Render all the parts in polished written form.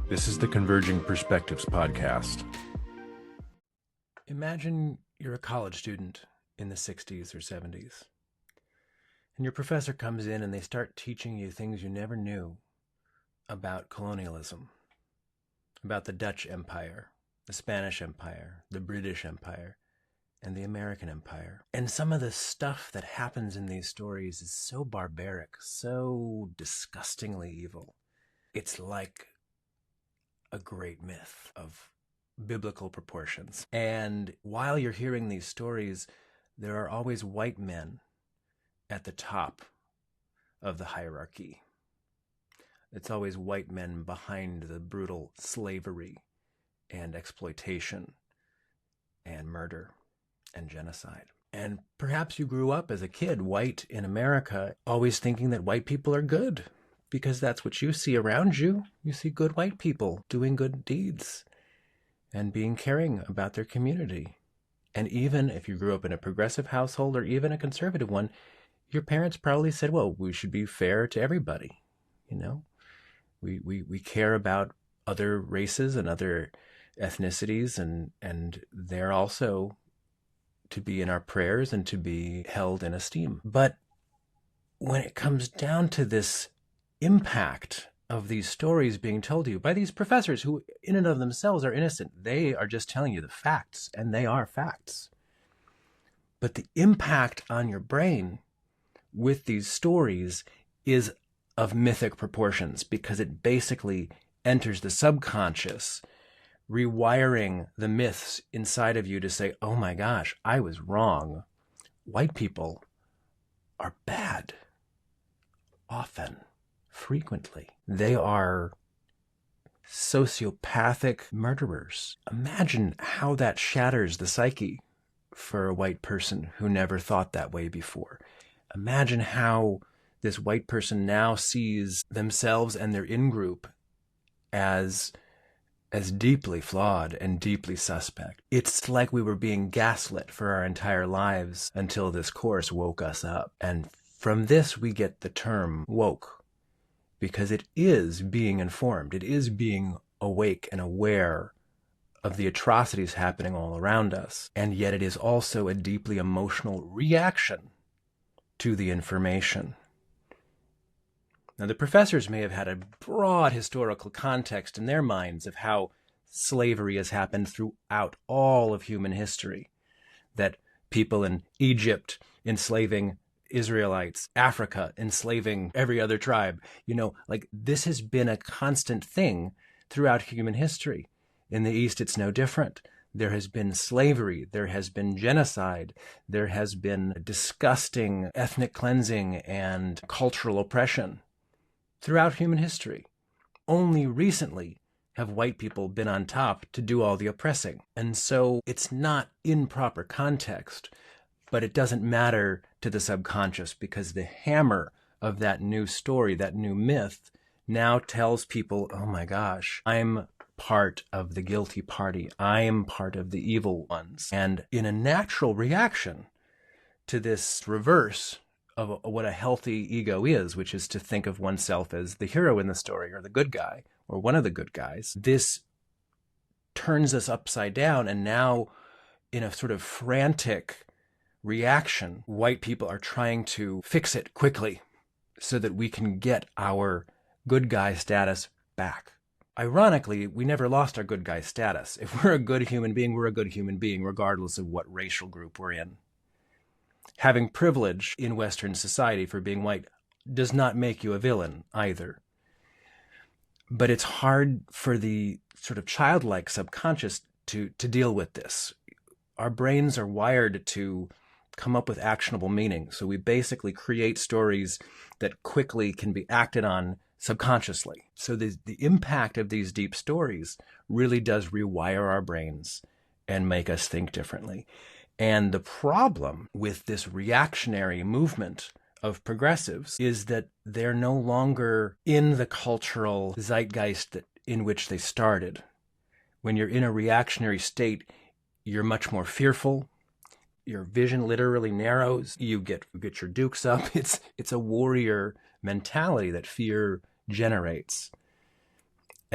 This is the Converging Perspectives podcast. Imagine you're a college student in the 60s or 70s, and your professor comes in and they start teaching you things you never knew about colonialism, about the Dutch Empire, the Spanish Empire, the British Empire, and the American Empire. And some of the stuff that happens in these stories is so barbaric, so disgustingly evil. It's like a great myth of biblical proportions. And while you're hearing these stories, there are always white men at the top of the hierarchy. It's always white men behind the brutal slavery and exploitation and murder and genocide. And perhaps you grew up as a kid, white in America, always thinking that white people are good, because that's what you see around you. You see good white people doing good deeds and being caring about their community. And even if you grew up in a progressive household or even a conservative one, your parents probably said, well, we should be fair to everybody. You know, we care about other races and other ethnicities, and they're also to be in our prayers and to be held in esteem. But when it comes down to this impact of these stories being told to you by these professors who in and of themselves are innocent, they are just telling you the facts, and they are facts. But the impact on your brain with these stories is of mythic proportions, because it basically enters the subconscious, rewiring the myths inside of you to say, oh my gosh, I was wrong. White people are bad. Often. Frequently. They are sociopathic murderers. Imagine how that shatters the psyche for a white person who never thought that way before. Imagine how this white person now sees themselves and their in-group as deeply flawed and deeply suspect. It's like we were being gaslit for our entire lives until this course woke us up. And from this, we get the term woke. Because it is being informed, it is being awake and aware of the atrocities happening all around us. And yet it is also a deeply emotional reaction to the information. Now, the professors may have had a broad historical context in their minds of how slavery has happened throughout all of human history, that people in Egypt enslaving Israelites, Africa enslaving every other tribe. You know, like this has been a constant thing throughout human history. In the East, it's no different. There has been slavery, there has been genocide, there has been disgusting ethnic cleansing and cultural oppression throughout human history. Only recently have white people been on top to do all the oppressing. And so it's not in proper context, but it doesn't matter to the subconscious, because the hammer of that new story, that new myth, now tells people, oh my gosh, I'm part of the guilty party. I am part of the evil ones. And in a natural reaction to this reverse of what a healthy ego is, which is to think of oneself as the hero in the story or the good guy or one of the good guys, this turns us upside down. And now in a sort of frantic reaction, white people are trying to fix it quickly so that we can get our good guy status back. Ironically, we never lost our good guy status. If we're a good human being, we're a good human being, regardless of what racial group we're in. Having privilege in Western society for being white does not make you a villain either. But it's hard for the sort of childlike subconscious to deal with this. Our brains are wired to come up with actionable meaning. So we basically create stories that quickly can be acted on subconsciously. So the impact of these deep stories really does rewire our brains and make us think differently. And the problem with this reactionary movement of progressives is that they're no longer in the cultural zeitgeist in which they started. When you're in a reactionary state, you're much more fearful. Your vision literally narrows. You get your dukes up. It's a warrior mentality that fear generates.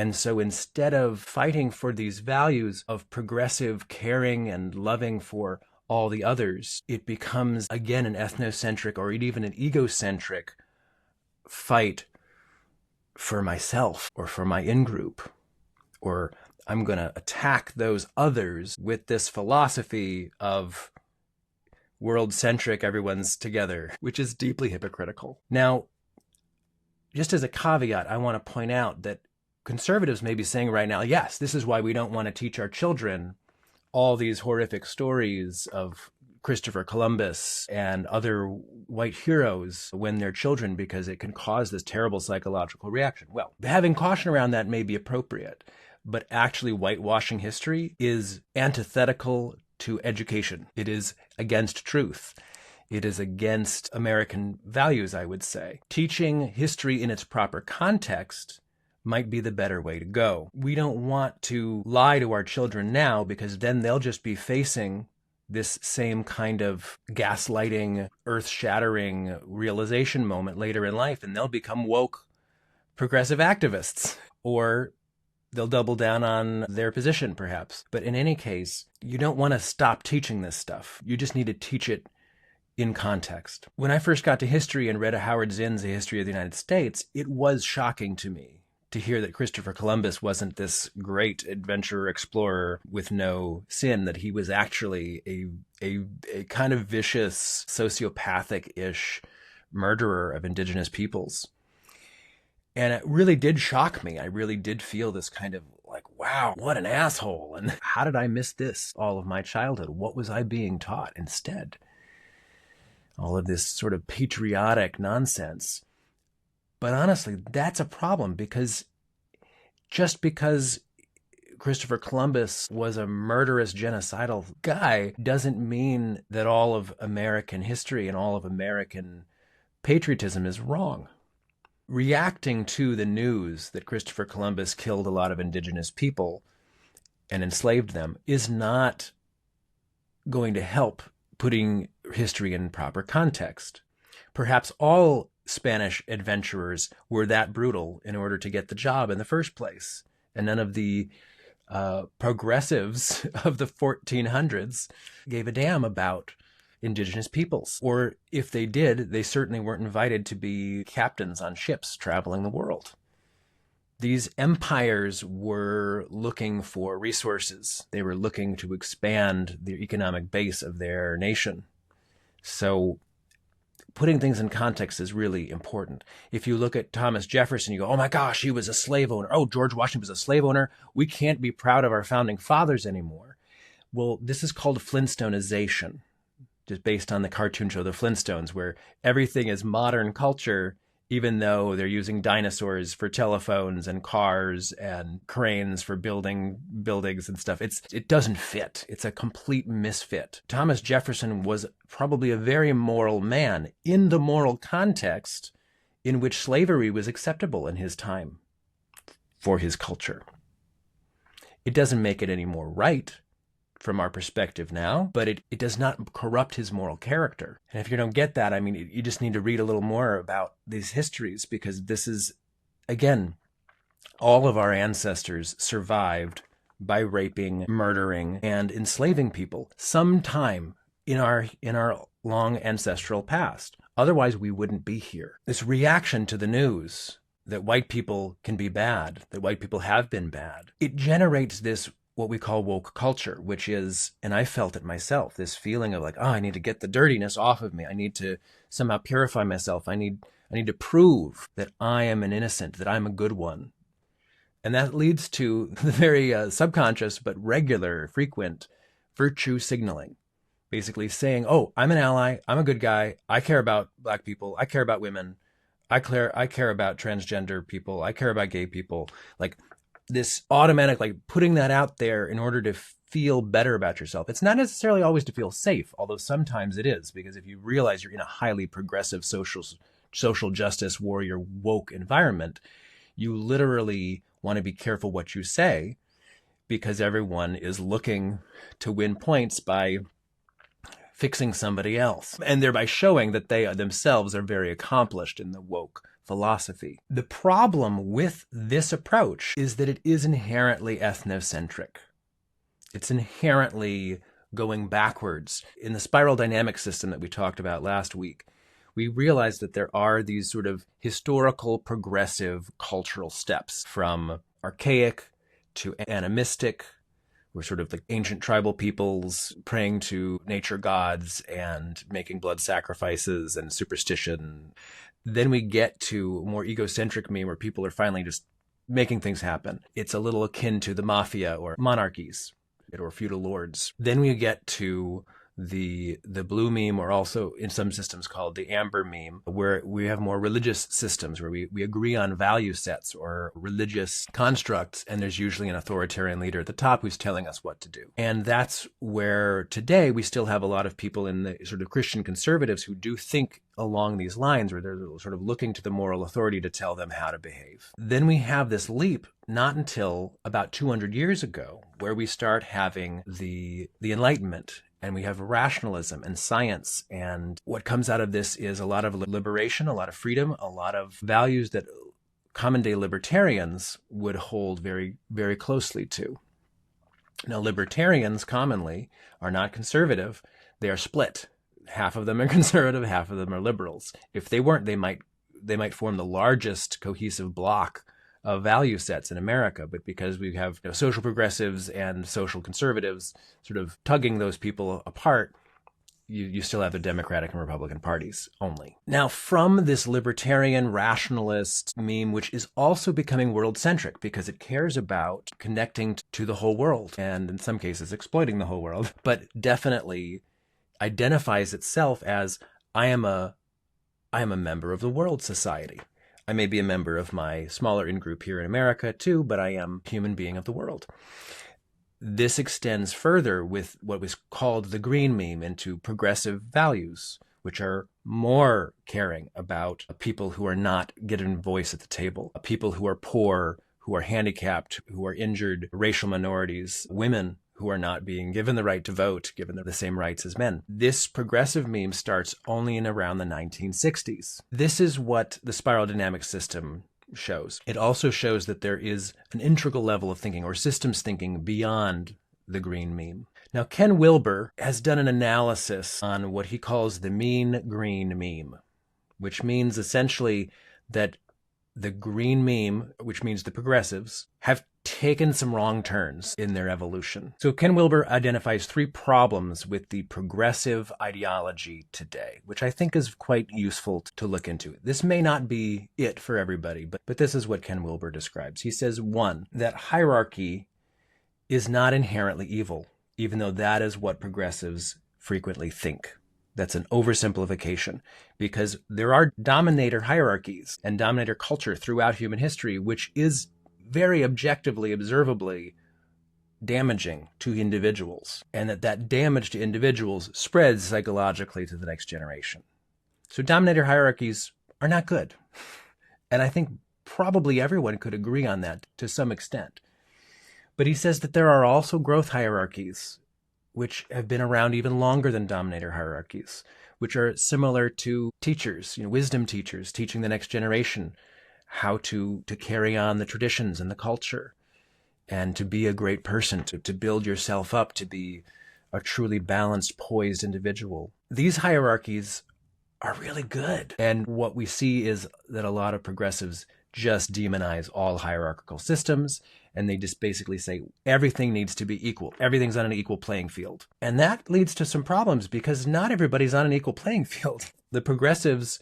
And so instead of fighting for these values of progressive caring and loving for all the others, it becomes, again, an ethnocentric or even an egocentric fight for myself or for my in-group, or I'm going to attack those others with this philosophy of world-centric, everyone's together, which is deeply hypocritical. Now, just as a caveat, I want to point out that conservatives may be saying right now, yes, this is why we don't want to teach our children all these horrific stories of Christopher Columbus and other white heroes when they're children, because it can cause this terrible psychological reaction. Well, having caution around that may be appropriate, but actually whitewashing history is antithetical to education. It is against truth. It is against American values, I would say. Teaching history in its proper context might be the better way to go. We don't want to lie to our children now, because then they'll just be facing this same kind of gaslighting, earth-shattering realization moment later in life, and they'll become woke progressive activists, or they'll double down on their position, perhaps. But in any case, you don't want to stop teaching this stuff. You just need to teach it in context. When I first got to history and read Howard Zinn's A History of the United States, it was shocking to me to hear that Christopher Columbus wasn't this great adventurer explorer with no sin, that he was actually a kind of vicious, sociopathic-ish murderer of indigenous peoples. And it really did shock me. I really did feel this kind of like, wow, what an asshole. And how did I miss this all of my childhood? What was I being taught instead? All of this sort of patriotic nonsense. But honestly, that's a problem, because just because Christopher Columbus was a murderous, genocidal guy doesn't mean that all of American history and all of American patriotism is wrong. Reacting to the news that Christopher Columbus killed a lot of indigenous people and enslaved them is not going to help putting history in proper context. Perhaps all Spanish adventurers were that brutal in order to get the job in the first place, and none of the progressives of the 1400s gave a damn about indigenous peoples. Or if they did, they certainly weren't invited to be captains on ships traveling the world. These empires were looking for resources. They were looking to expand the economic base of their nation. So putting things in context is really important. If you look at Thomas Jefferson, you go, oh my gosh, he was a slave owner. Oh, George Washington was a slave owner. We can't be proud of our founding fathers anymore. Well, this is called Flintstoneization, just based on the cartoon show The Flintstones, where everything is modern culture, even though they're using dinosaurs for telephones and cars and cranes for building buildings and stuff. It doesn't fit. It's a complete misfit. Thomas Jefferson was probably a very moral man in the moral context in which slavery was acceptable in his time for his culture. It doesn't make it any more right from our perspective now, but it does not corrupt his moral character. And if you don't get that, I mean, you just need to read a little more about these histories, because this is, again, all of our ancestors survived by raping, murdering, and enslaving people sometime in our long ancestral past. Otherwise, we wouldn't be here. This reaction to the news that white people can be bad, that white people have been bad, it generates this what we call woke culture, which is, and I felt it myself, this feeling of like, oh, I need to get the dirtiness off of me. I need to somehow purify myself. I need to prove that I am an innocent, that I'm a good one. And that leads to the very subconscious but regular, frequent virtue signaling. Basically saying, oh, I'm an ally, I'm a good guy, I care about black people, I care about women, I care about transgender people, I care about gay people. Like, this automatic, like putting that out there in order to feel better about yourself. It's not necessarily always to feel safe, although sometimes it is, because if you realize you're in a highly progressive social justice warrior woke environment, you literally want to be careful what you say, because everyone is looking to win points by fixing somebody else, and thereby showing that they themselves are very accomplished in the woke philosophy. The problem with this approach is that it is inherently ethnocentric. It's inherently going backwards. In the spiral dynamic system that we talked about last week, we realized that there are these sort of historical progressive cultural steps from archaic to animistic. We're sort of like ancient tribal peoples praying to nature gods and making blood sacrifices and superstition. Then we get to more egocentric meme where people are finally just making things happen. It's a little akin to the mafia or monarchies or feudal lords. Then we get to the blue meme, or also in some systems called the amber meme, where we have more religious systems where we agree on value sets or religious constructs, and there's usually an authoritarian leader at the top who's telling us what to do. And that's where today we still have a lot of people in the sort of Christian conservatives who do think along these lines, where they're sort of looking to the moral authority to tell them how to behave. Then we have this leap, not until about 200 years ago, where we start having the Enlightenment. And we have rationalism and science. And what comes out of this is a lot of liberation, a lot of freedom, a lot of values that common day libertarians would hold very, very closely to. Now, libertarians commonly are not conservative. They are split. Half of them are conservative, half of them are liberals. If they weren't, they might form the largest cohesive bloc of value sets in America, but because we have social progressives and social conservatives sort of tugging those people apart, you still have the Democratic and Republican parties only. Now, from this libertarian rationalist meme, which is also becoming world-centric because it cares about connecting to the whole world and in some cases exploiting the whole world, but definitely identifies itself as I am a member of the world society. I may be a member of my smaller in-group here in America too, but I am a human being of the world. This extends further with what was called the green meme into progressive values, which are more caring about people who are not given a voice at the table, people who are poor, who are handicapped, who are injured, racial minorities, women who are not being given the right to vote, given the same rights as men. This progressive meme starts only in around the 1960s. This is what the spiral dynamic system shows. It also shows that there is an integral level of thinking or systems thinking beyond the green meme. Now, Ken Wilber has done an analysis on what he calls the mean green meme, which means essentially that the green meme, which means the progressives, have taken some wrong turns in their evolution. So Ken Wilber identifies 3 problems with the progressive ideology today, which I think is quite useful to look into. This may not be it for everybody, but this is what Ken Wilber describes. He says, 1, that hierarchy is not inherently evil, even though that is what progressives frequently think. That's an oversimplification, because there are dominator hierarchies and dominator culture throughout human history, which is very objectively, observably damaging to individuals, and that damage to individuals spreads psychologically to the next generation. So dominator hierarchies are not good. And I think probably everyone could agree on that to some extent. But he says that there are also growth hierarchies, which have been around even longer than dominator hierarchies, which are similar to teachers, wisdom teachers teaching the next generation how to carry on the traditions and the culture and to be a great person, to build yourself up, to be a truly balanced, poised individual. These hierarchies are really good. And what we see is that a lot of progressives just demonize all hierarchical systems, and they just basically say everything needs to be equal. Everything's on an equal playing field. And that leads to some problems because not everybody's on an equal playing field. The progressives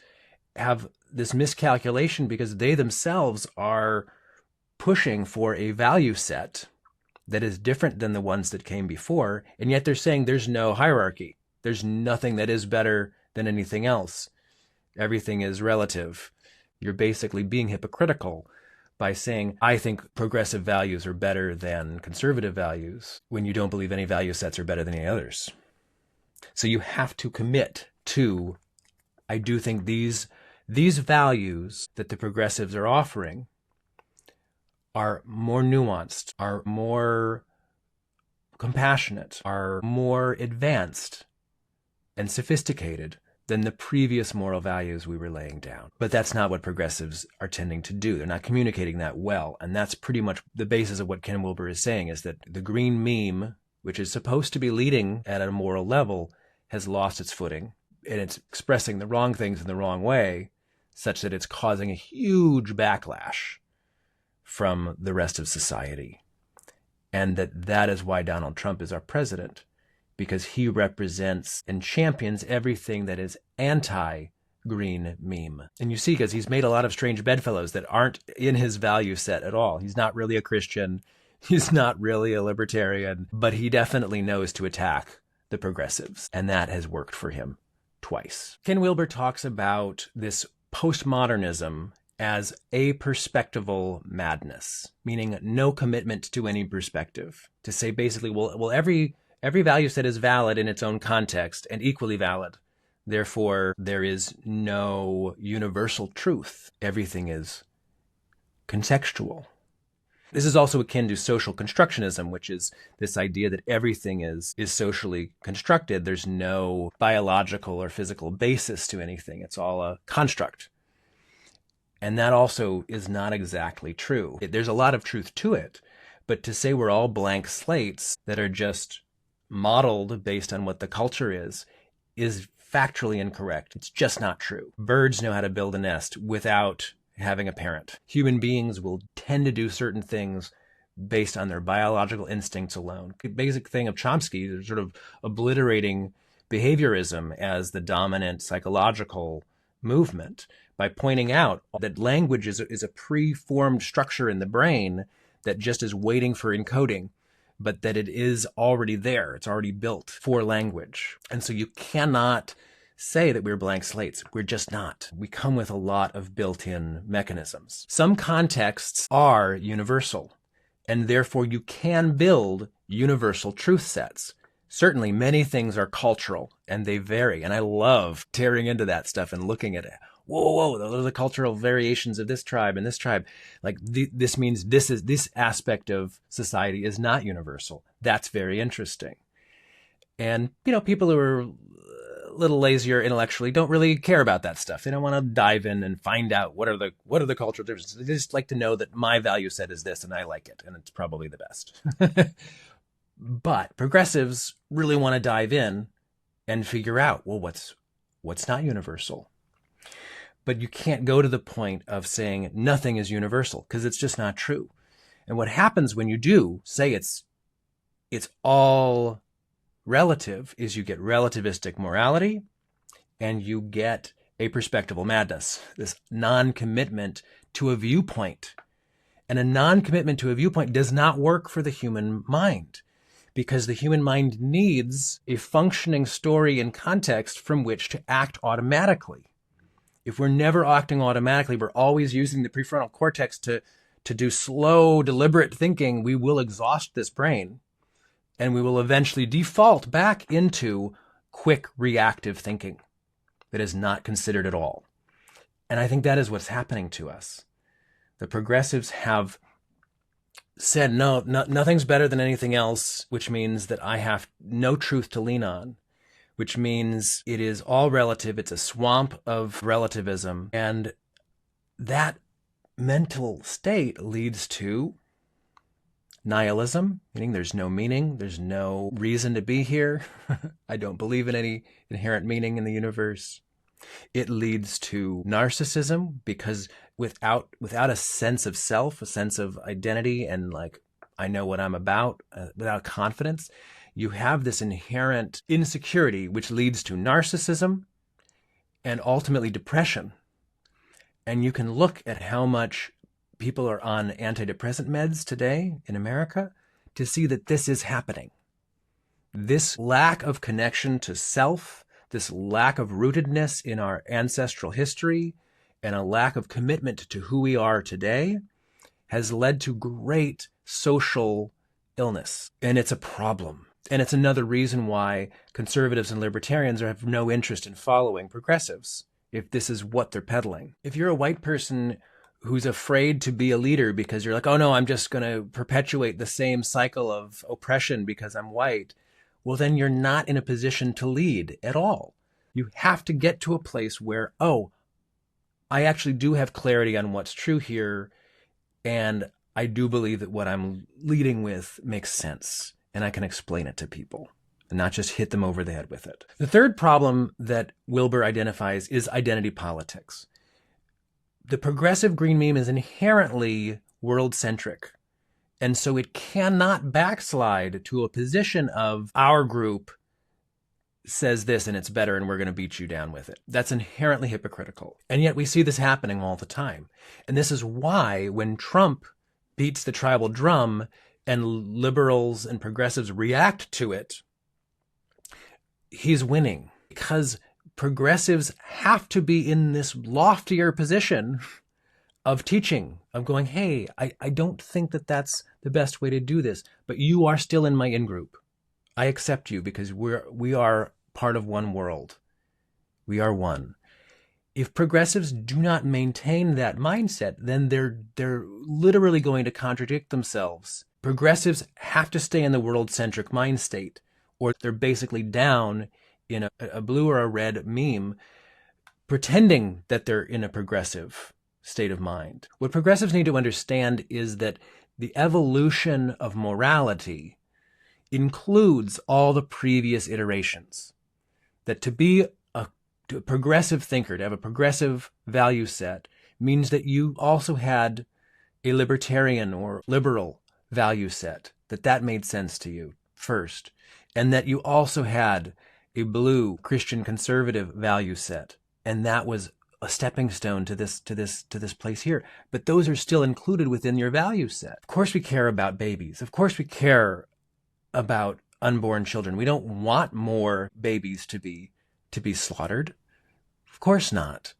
have this miscalculation because they themselves are pushing for a value set that is different than the ones that came before, and yet they're saying there's no hierarchy. There's nothing that is better than anything else. Everything is relative. You're basically being hypocritical by saying, I think progressive values are better than conservative values, when you don't believe any value sets are better than any others. So you have to commit to, I do think these values that the progressives are offering are more nuanced, are more compassionate, are more advanced and sophisticated than the previous moral values we were laying down. But that's not what progressives are tending to do. They're not communicating that well. And that's pretty much the basis of what Ken Wilber is saying, is that the green meme, which is supposed to be leading at a moral level, has lost its footing. And it's expressing the wrong things in the wrong way, such that it's causing a huge backlash from the rest of society. And that is why Donald Trump is our president, because he represents and champions everything that is anti-green meme. And you see, because he's made a lot of strange bedfellows that aren't in his value set at all. He's not really a Christian. He's not really a libertarian, but he definitely knows to attack the progressives. And that has worked for him twice. Ken Wilber talks about this postmodernism as a perspectival madness, meaning no commitment to any perspective. To say basically, well, every value set is valid in its own context and equally valid. Therefore, there is no universal truth. Everything is contextual. This is also akin to social constructionism, which is this idea that everything is socially constructed. There's no biological or physical basis to anything. It's all a construct. And that also is not exactly true. There's a lot of truth to it, but to say we're all blank slates that are just modeled based on what the culture is factually incorrect. It's just not true. Birds know how to build a nest without having a parent. Human beings will tend to do certain things based on their biological instincts alone. The basic thing of Chomsky is sort of obliterating behaviorism as the dominant psychological movement by pointing out that language is a pre-formed structure in the brain that just is waiting for encoding, but that it is already there. It's already built for language. And so you cannot say that we're blank slates. We're just not. We come with a lot of built-in mechanisms. Some contexts are universal, and therefore you can build universal truth sets. Certainly, many things are cultural, and they vary. And I love tearing into that stuff and looking at it. Whoa, those are the cultural variations of this tribe and this tribe. Like this means this aspect of society is not universal. That's very interesting. And, people who are a little lazier intellectually don't really care about that stuff. They don't want to dive in and find out what are the cultural differences. They just like to know that my value set is this and I like it, and it's probably the best. But progressives really want to dive in and figure out, well, what's not universal? But you can't go to the point of saying nothing is universal, because it's just not true. And what happens when you do say it's all relative is you get relativistic morality and you get a perspectival madness, this non-commitment to a viewpoint. And a non-commitment to a viewpoint does not work for the human mind, because the human mind needs a functioning story and context from which to act automatically. If we're never acting automatically, we're always using the prefrontal cortex to do slow, deliberate thinking, we will exhaust this brain, and we will eventually default back into quick, reactive thinking that is not considered at all. And I think that is what's happening to us. The progressives have said, no, nothing's better than anything else, which means that I have no truth to lean on, which means it is all relative. It's a swamp of relativism. And that mental state leads to nihilism, meaning there's no meaning, there's no reason to be here. I don't believe in any inherent meaning in the universe. It leads to narcissism, because without a sense of self, a sense of identity, and like, I know what I'm about, without confidence, you have this inherent insecurity, which leads to narcissism and ultimately depression. And you can look at how much people are on antidepressant meds today in America to see that this is happening. This lack of connection to self, this lack of rootedness in our ancestral history, and a lack of commitment to who we are today has led to great social illness. And it's a problem. And it's another reason why conservatives and libertarians have no interest in following progressives, if this is what they're peddling. If you're a white person who's afraid to be a leader because you're like, oh no, I'm just going to perpetuate the same cycle of oppression because I'm white, well, then you're not in a position to lead at all. You have to get to a place where, oh, I actually do have clarity on what's true here, and I do believe that what I'm leading with makes sense, and I can explain it to people and not just hit them over the head with it. The third problem that Wilber identifies is identity politics. The progressive green meme is inherently world-centric, and so it cannot backslide to a position of our group says this and it's better and we're going to beat you down with it. That's inherently hypocritical. And yet we see this happening all the time. And this is why when Trump beats the tribal drum and liberals and progressives react to it, he's winning, because progressives have to be in this loftier position of teaching, of going, hey, I don't think that that's the best way to do this, but you are still in my in-group. I accept you because we are part of one world. We are one. If progressives do not maintain that mindset, then they're literally going to contradict themselves. Progressives have to stay in the world-centric mind state, or they're basically down in a blue or a red meme, pretending that they're in a progressive state of mind. What progressives need to understand is that the evolution of morality includes all the previous iterations. That to be a progressive thinker, to have a progressive value set, means that you also had a libertarian or liberal value set, that made sense to you first, and that you also had a blue Christian conservative value set, and that was a stepping stone to this place here. But those are still included within your value set. Of course we care about babies. Of course we care about unborn children. We don't want more babies to be slaughtered. Of course not.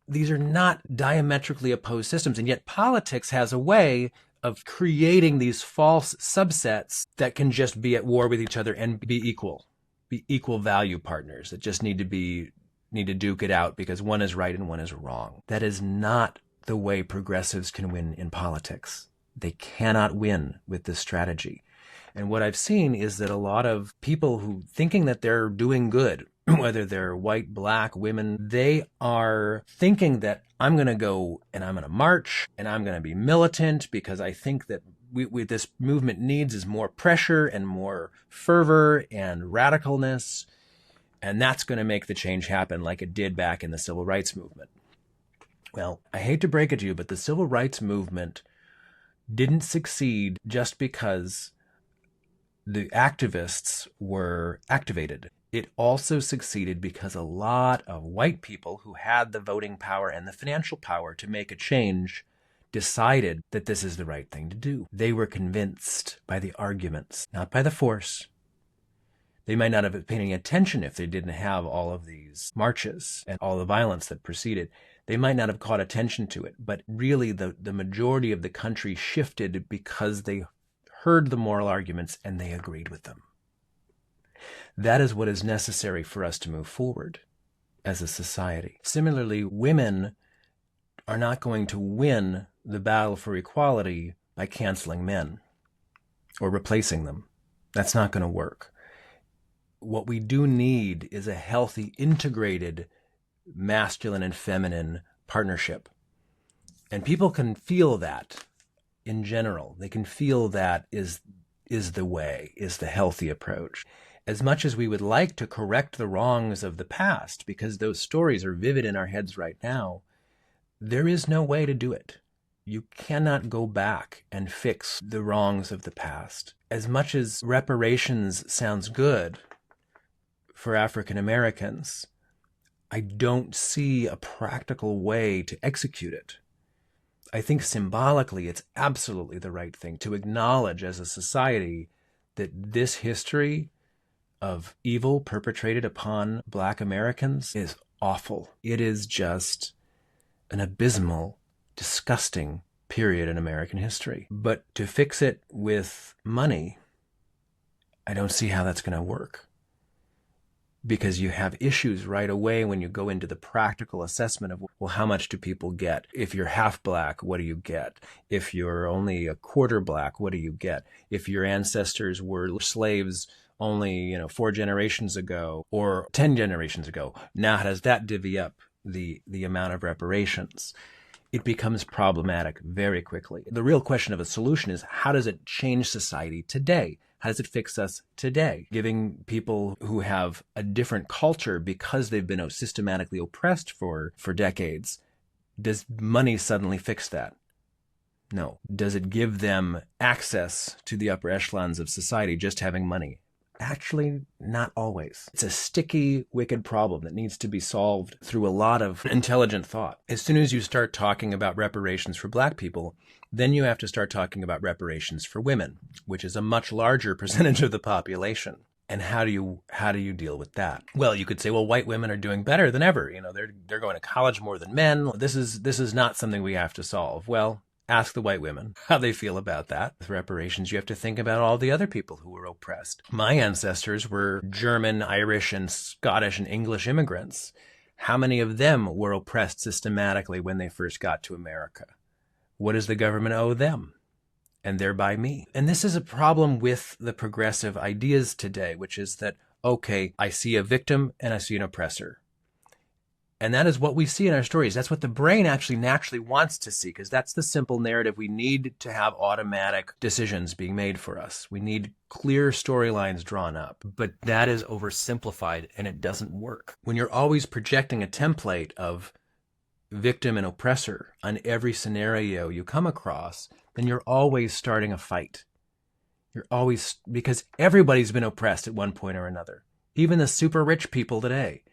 These are not diametrically opposed systems, and yet politics has a way of creating these false subsets that can just be at war with each other and be equal value partners that just need to duke it out because one is right and one is wrong. That is not the way progressives can win in politics. They cannot win with this strategy. And what I've seen is that a lot of people who thinking that they're doing good, whether they're white, black, women, they are thinking that I'm going to go and I'm going to march and I'm going to be militant because I think that this movement needs is more pressure and more fervor and radicalness. And that's going to make the change happen like it did back in the civil rights movement. Well, I hate to break it to you, but the civil rights movement didn't succeed just because the activists were activated. It also succeeded because a lot of white people who had the voting power and the financial power to make a change decided that this is the right thing to do. They were convinced by the arguments, not by the force. They might not have been paying attention if they didn't have all of these marches and all the violence that preceded. They might not have caught attention to it, but really the majority of the country shifted because they heard the moral arguments and they agreed with them. That is what is necessary for us to move forward as a society. Similarly, women are not going to win the battle for equality by canceling men or replacing them. That's not going to work. What we do need is a healthy, integrated masculine and feminine partnership. And people can feel that in general. They can feel that is the way, is the healthy approach. As much as we would like to correct the wrongs of the past, because those stories are vivid in our heads right now, there is no way to do it. You cannot go back and fix the wrongs of the past. As much as reparations sounds good for African Americans, I don't see a practical way to execute it. I think symbolically it's absolutely the right thing to acknowledge as a society that this history of evil perpetrated upon Black Americans is awful. It is just an abysmal, disgusting period in American history. But to fix it with money, I don't see how that's going to work. Because you have issues right away when you go into the practical assessment of, well, how much do people get? If you're half Black, what do you get? If you're only a quarter Black, what do you get? If your ancestors were slaves only, 4 generations ago or 10 generations ago. Now, how does that divvy up the amount of reparations? It becomes problematic very quickly. The real question of a solution is, how does it change society today? How does it fix us today? Giving people who have a different culture because they've been systematically oppressed for decades, does money suddenly fix that? No. Does it give them access to the upper echelons of society, just having money? Actually, not always. It's a sticky, wicked problem that needs to be solved through a lot of intelligent thought. As soon as you start talking about reparations for Black people, then you have to start talking about reparations for women, which is a much larger percentage of the population. And how do you deal with that? Well, you could say, well, white women are doing better than ever. They're going to college more than men. This is not something we have to solve. Well, ask the white women how they feel about that. With reparations, you have to think about all the other people who were oppressed. My ancestors were German, Irish, and Scottish and English immigrants. How many of them were oppressed systematically when they first got to America? What does the government owe them? And thereby me. And this is a problem with the progressive ideas today, which is that, okay, I see a victim and I see an oppressor. And that is what we see in our stories. That's what the brain actually naturally wants to see, because that's the simple narrative. We need to have automatic decisions being made for us. We need clear storylines drawn up. But that is oversimplified and it doesn't work. When you're always projecting a template of victim and oppressor on every scenario you come across, then you're always starting a fight. Because everybody's been oppressed at one point or another. Even the super rich people today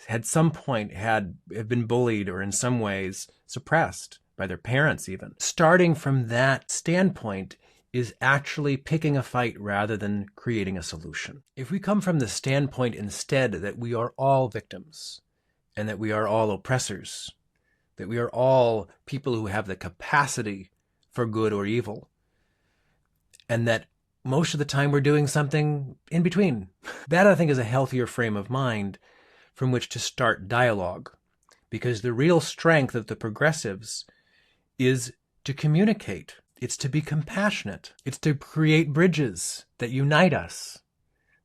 at some point have been bullied or in some ways suppressed by their parents even. Starting from that standpoint is actually picking a fight rather than creating a solution. If we come from the standpoint instead that we are all victims and that we are all oppressors, that we are all people who have the capacity for good or evil, and that most of the time we're doing something in between, that I think is a healthier frame of mind from which to start dialogue, because the real strength of the progressives is to communicate. It's to be compassionate. It's to create bridges that unite us.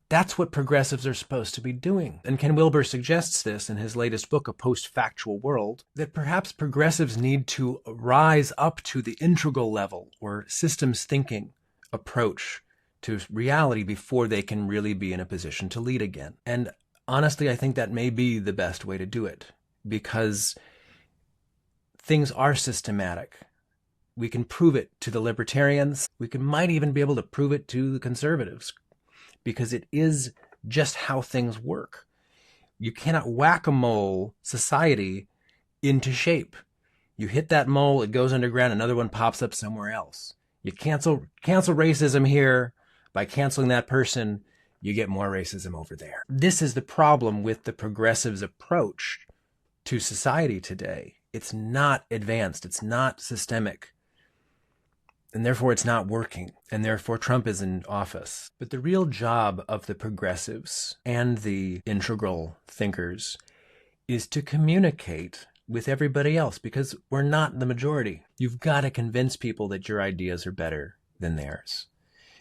That's what progressives are supposed to be doing. And Ken Wilber suggests this in his latest book, A Post-Factual World, that perhaps progressives need to rise up to the integral level or systems thinking approach to reality before they can really be in a position to lead again. And honestly, I think that may be the best way to do it, because things are systematic. We can prove it to the libertarians. Might even be able to prove it to the conservatives, because it is just how things work. You cannot whack-a-mole society into shape. You hit that mole, it goes underground, another one pops up somewhere else. You cancel racism here. By canceling that person, you get more racism over there. This is the problem with the progressives' approach to society today. It's not advanced. It's not systemic. And therefore, it's not working. And therefore, Trump is in office. But the real job of the progressives and the integral thinkers is to communicate with everybody else, because we're not the majority. You've got to convince people that your ideas are better than theirs.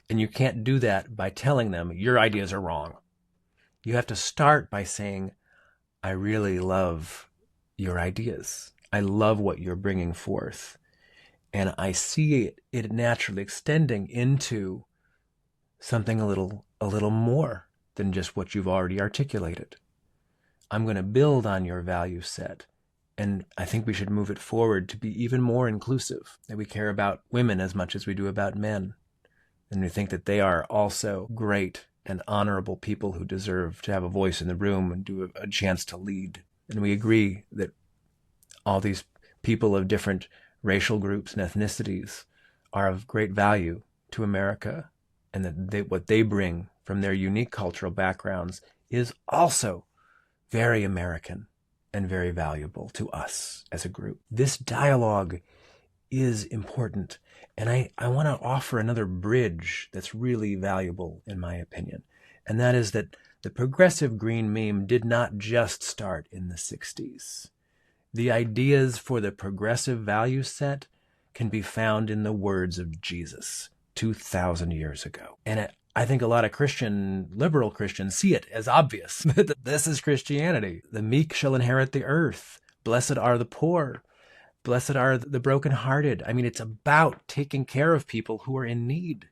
And you can't do that by telling them your ideas are wrong. You have to start by saying, I really love your ideas. I love what you're bringing forth. And I see it naturally extending into something a little more than just what you've already articulated. I'm going to build on your value set. And I think we should move it forward to be even more inclusive, that we care about women as much as we do about men. And we think that they are also great and honorable people who deserve to have a voice in the room and do a chance to lead. And we agree that all these people of different racial groups and ethnicities are of great value to America, and that what they bring from their unique cultural backgrounds is also very American and very valuable to us as a group. This dialogue is important. And I want to offer another bridge that's really valuable, in my opinion. And that is that the progressive green meme did not just start in the 60s. The ideas for the progressive value set can be found in the words of Jesus 2,000 years ago. And I think a lot of liberal Christians see it as obvious that this is Christianity. The meek shall inherit the earth. Blessed are the poor. Blessed are the brokenhearted. I mean, it's about taking care of people who are in need.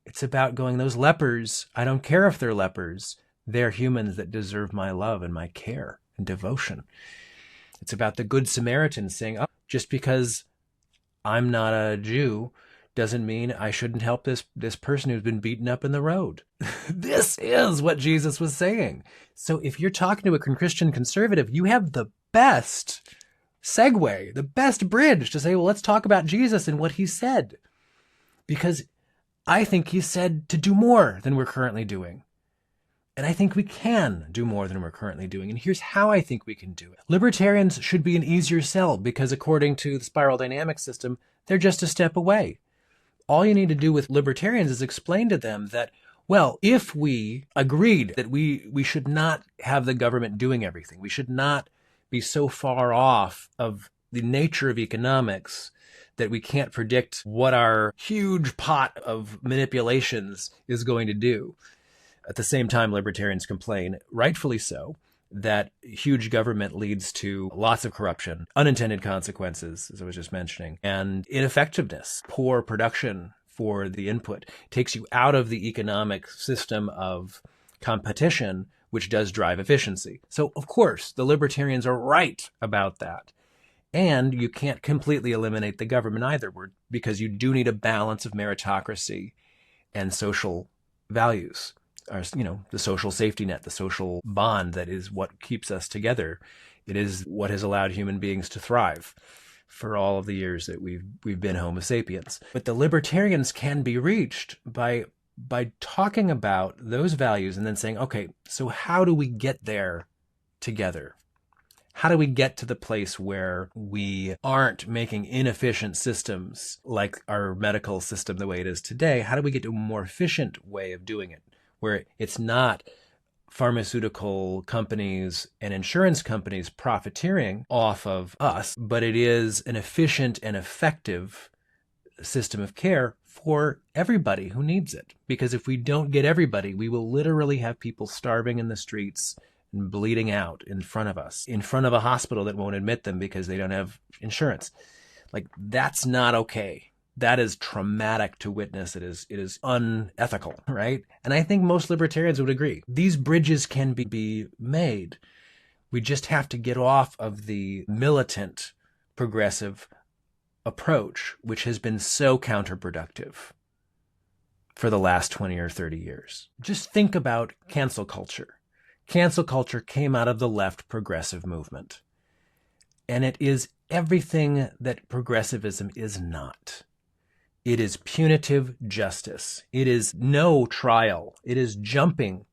It's about going, those lepers, I don't care if they're lepers. They're humans that deserve my love and my care and devotion. It's about the Good Samaritan saying, oh, just because I'm not a Jew doesn't mean I shouldn't help this person who's been beaten up in the road. This is what Jesus was saying. So if you're talking to a Christian conservative, you have the best segue, the best bridge to say, well, let's talk about Jesus and what he said. Because I think he said to do more than we're currently doing. And I think we can do more than we're currently doing. And here's how I think we can do it. Libertarians should be an easier sell because according to the spiral dynamics system, they're just a step away. All you need to do with libertarians is explain to them that, well, if we agreed that we should not have the government doing everything, we should not be so far off of the nature of economics that we can't predict what our huge pot of manipulations is going to do. At the same time, libertarians complain, rightfully so, that huge government leads to lots of corruption, unintended consequences, as I was just mentioning, and ineffectiveness, poor production for the input, takes you out of the economic system of competition, which does drive efficiency. So, of course, the libertarians are right about that. And you can't completely eliminate the government either, because you do need a balance of meritocracy and social values. Or, the social safety net, the social bond that is what keeps us together. It is what has allowed human beings to thrive for all of the years that we've been Homo sapiens. But the libertarians can be reached by talking about those values and then saying, okay, so how do we get there together? How do we get to the place where we aren't making inefficient systems like our medical system the way it is today? How do we get to a more efficient way of doing it, where it's not pharmaceutical companies and insurance companies profiteering off of us, but it is an efficient and effective system of care for everybody who needs it? Because if we don't get everybody, we will literally have people starving in the streets and bleeding out in front of us, in front of a hospital that won't admit them because they don't have insurance. Like, that's not okay. That is traumatic to witness. It is unethical, right? And I think most libertarians would agree. These bridges can be made. We just have to get off of the militant progressive approach, which has been so counterproductive for the last 20 or 30 years. Just think about cancel culture. Cancel culture came out of the left progressive movement. And it is everything that progressivism is not. It is punitive justice. It is no trial. It is jumping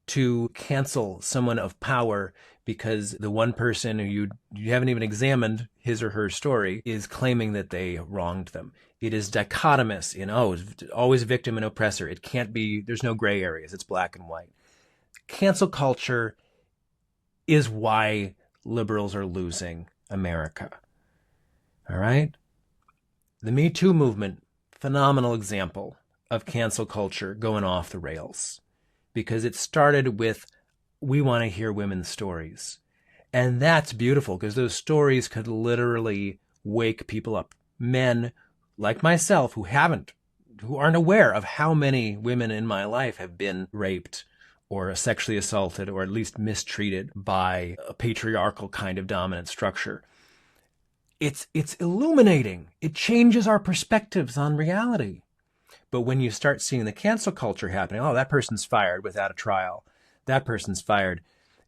to cancel someone of power because the one person who you haven't even examined his or her story is claiming that they wronged them. It is dichotomous in, always victim and oppressor. It can't be, there's no gray areas. It's black and white. Cancel culture is why liberals are losing America. All right? The Me Too movement, phenomenal example of cancel culture going off the rails, because it started with, we want to hear women's stories. And that's beautiful because those stories could literally wake people up. Men like myself who aren't aware of how many women in my life have been raped or sexually assaulted or at least mistreated by a patriarchal kind of dominant structure. It's illuminating. It changes our perspectives on reality. But when you start seeing the cancel culture happening, that person's fired without a trial. That person's fired.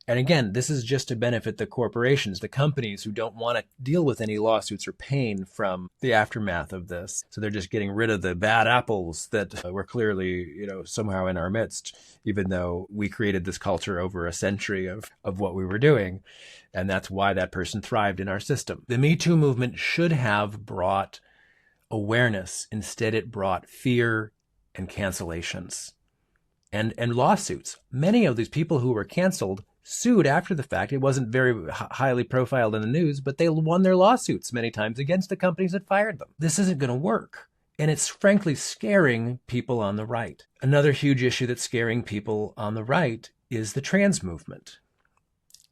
And again, this is just to benefit the corporations, the companies who don't want to deal with any lawsuits or pain from the aftermath of this. So they're just getting rid of the bad apples that were clearly, somehow in our midst, even though we created this culture over a century of what we were doing. And that's why that person thrived in our system. The Me Too movement should have brought awareness. Instead, it brought fear and cancellations and lawsuits. Many of these people who were canceled sued after the fact. It wasn't very highly profiled in the news, but they won their lawsuits many times against the companies that fired them. This isn't going to work And it's frankly scaring people on the right. Another huge issue that's scaring people on the right is the trans movement.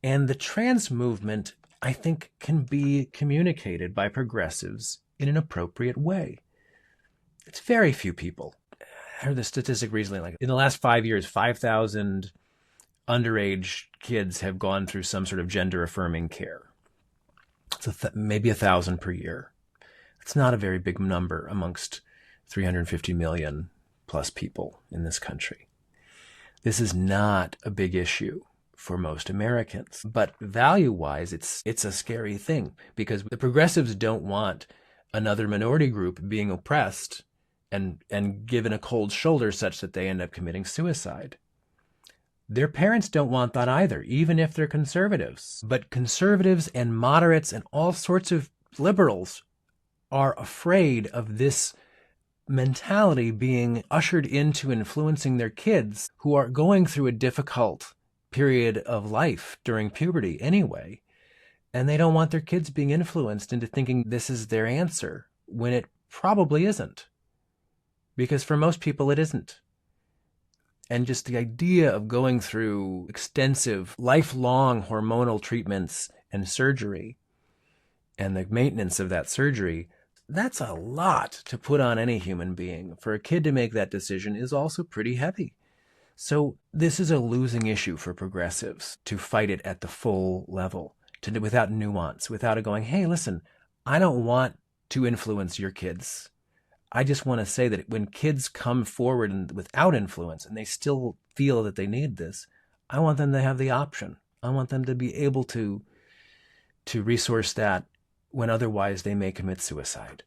And the trans movement, I think, can be communicated by progressives in an appropriate way. It's very few people. I heard the statistic recently, like in the last 5 years, 5,000 underage kids have gone through some sort of gender-affirming care. So maybe 1,000 per year. It's not a very big number amongst 350 million plus people in this country. This is not a big issue for most Americans. But value-wise, it's a scary thing because the progressives don't want another minority group being oppressed and given a cold shoulder such that they end up committing suicide. Their parents don't want that either, even if they're conservatives. But conservatives and moderates and all sorts of liberals are afraid of this mentality being ushered into influencing their kids who are going through a difficult period of life during puberty anyway. And they don't want their kids being influenced into thinking this is their answer when it probably isn't. Because for most people, it isn't. And just the idea of going through extensive, lifelong hormonal treatments and surgery and the maintenance of that surgery, that's a lot to put on any human being. For a kid to make that decision is also pretty heavy. So this is a losing issue for progressives to fight it at the full level, without nuance, without it going, hey, listen, I don't want to influence your kids. I just want to say that when kids come forward and without influence and they still feel that they need this, I want them to have the option. I want them to be able to resource that when otherwise they may commit suicide.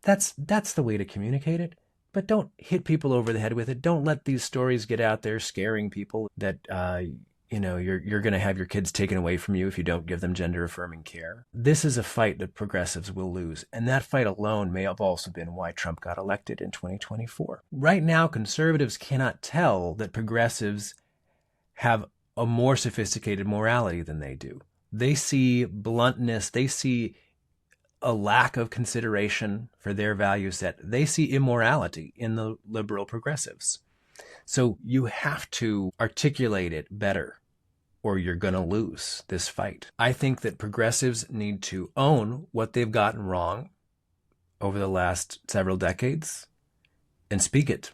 That's the way to communicate it. But don't hit people over the head with it. Don't let these stories get out there scaring people that you're going to have your kids taken away from you if you don't give them gender-affirming care. This is a fight that progressives will lose, and that fight alone may have also been why Trump got elected in 2024. Right now, conservatives cannot tell that progressives have a more sophisticated morality than they do. They see bluntness. They see a lack of consideration for their value set. They see immorality in the liberal progressives. So you have to articulate it better or you're going to lose this fight. I think that progressives need to own what they've gotten wrong over the last several decades and speak it.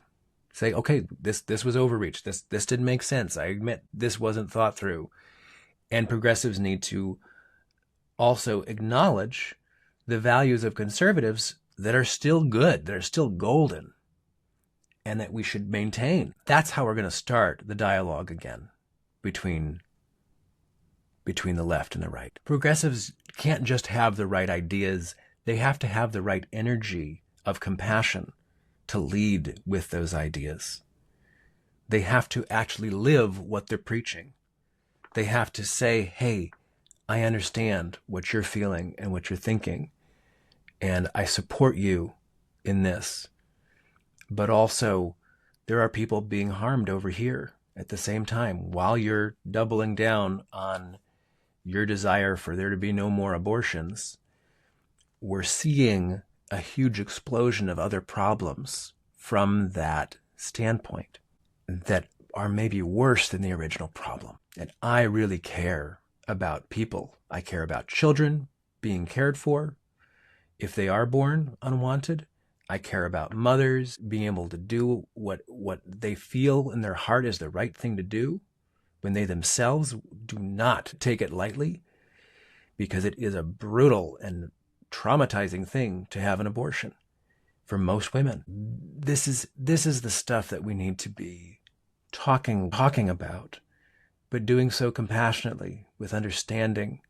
Say, okay, this was overreach. This didn't make sense. I admit this wasn't thought through. And progressives need to also acknowledge the values of conservatives that are still good, that are still golden, and that we should maintain. That's how we're going to start the dialogue again between the left and the right. Progressives can't just have the right ideas. They have to have the right energy of compassion to lead with those ideas. They have to actually live what they're preaching. They have to say, hey, I understand what you're feeling and what you're thinking, and I support you in this. But also, there are people being harmed over here at the same time while you're doubling down on your desire for there to be no more abortions. We're seeing a huge explosion of other problems from that standpoint that are maybe worse than the original problem. And I really care about people. I care about children being cared for if they are born unwanted. I care about mothers being able to do what they feel in their heart is the right thing to do when they themselves do not take it lightly, because it is a brutal and traumatizing thing to have an abortion for most women. This is the stuff that we need to be talking about, but doing so compassionately, with understanding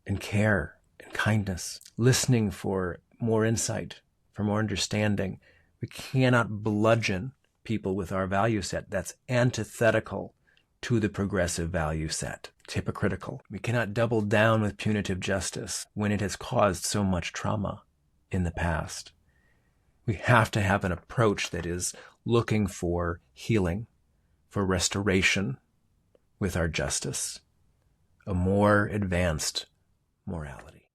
and care and kindness, listening for more insight, for more understanding. We cannot bludgeon people with our value set that's antithetical to the progressive value set. It's hypocritical. We cannot double down with punitive justice when it has caused so much trauma in the past. We have to have an approach that is looking for healing, for restoration with our justice, a more advanced morality.